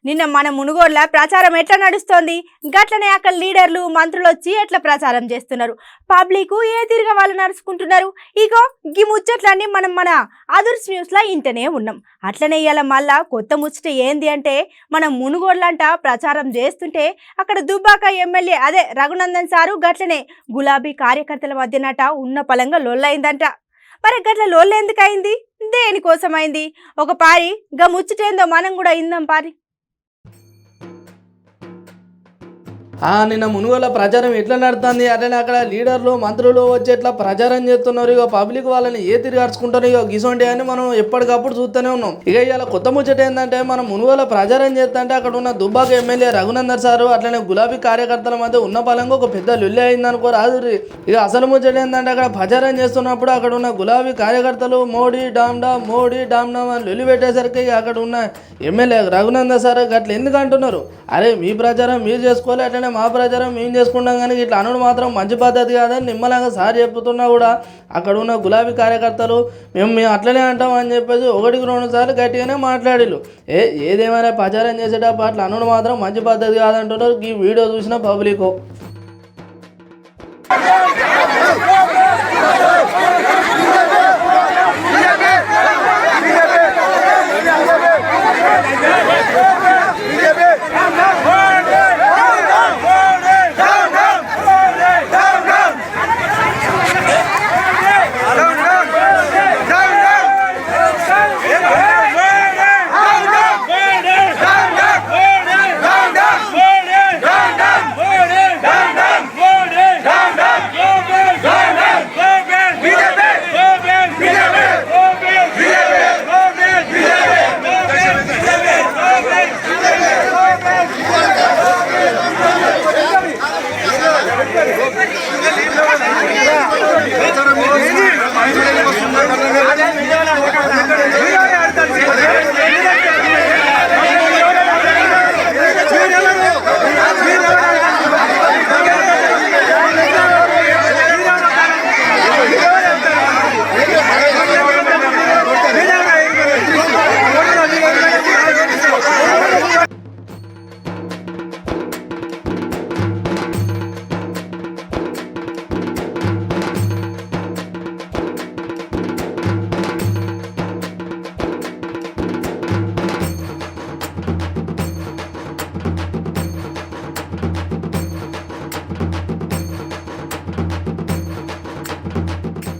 నిన్న మన మునుగోడ్ల ప్రచారం ఎట్లా నడుస్తోంది, గట్లనే అక్కడ లీడర్లు మంత్రులు వచ్చి ఎట్లా ప్రచారం చేస్తున్నారు, పబ్లిక్ ఏ తీరుగా వాళ్ళు నడుచుకుంటున్నారు. ఇగో ఈ ముచ్చట్లన్నీ మనం మన అదర్స్ న్యూస్లో ఇంటనే ఉన్నాం. అట్లనే ఇవాళ మళ్ళా కొత్త ముచ్చట ఏంది అంటే, మనం మునుగోడ్లంట ప్రచారం చేస్తుంటే అక్కడ దుబ్బాక ఎమ్మెల్యే అదే రఘునందన్ సారు గట్లనే గులాబీ కార్యకర్తల మధ్యనట ఉన్న పలంగా లొల్లైందంట. మరి గట్ల లోళ్ళు ఎందుకయింది, దేనికోసమైంది, ఒక పారి గా ముచ్చటేందో మనం కూడా ఇందాం పారి. నిన్న మునుగోల ప్రచారం ఎట్లా నడుతుంది, అట్లనే అక్కడ లీడర్లు మంత్రులు వచ్చి ఎట్లా ప్రచారం చేస్తున్నారు, ఇక పబ్లిక్ వాళ్ళని ఏ తిరిగార్చుకుంటారు, ఇక గిసోంటి అని మనం ఎప్పటికప్పుడు చూస్తూనే ఉన్నాం. ఇక ఇవాళ కొత్త ముచ్చట ఏంటంటే, మనం మునుగోల ప్రచారం చేస్తుంటే అక్కడ ఉన్న దుబ్బాక ఎమ్మెల్యే రఘునందన్ సారు అట్లనే గులాబీ కార్యకర్తల మధ్య ఉన్న పలంగా ఒక పెద్ద లొల్లి అయింది అనుకో రాదు. ఇక అసలు ముచ్చట ఏంటంటే, అక్కడ ప్రచారం చేస్తున్నప్పుడు అక్కడ ఉన్న గులాబీ కార్యకర్తలు మోడీ డామ్డా అని లొల్లి పెట్టేసరికి అక్కడ ఉన్న ఎమ్మెల్యే రఘునందన్ సార్ అట్లా ఎందుకు అంటున్నారు, అరే మీ ప్రచారం మీరు చేసుకోవాలి, అట్లనే మా ప్రచారం మేము చేసుకుంటాం, కానీ ఇట్లా అనుడు మాత్రం మంచి పద్ధతి కాదని నిమ్మలంగా సార్ చెప్తున్నా కూడా అక్కడ ఉన్న గులాబీ కార్యకర్తలు మేము అట్లనే అంటాం అని చెప్పేసి 1-2 సార్లు గట్టిగానే మాట్లాడిళ్ళు. ఏదేమైనా ప్రచారం చేసేటప్పుడు అట్లా అనుడు మాత్రం మంచి పద్ధతి కాదంటున్నారు ఈ వీడియో చూసిన పబ్లిక్.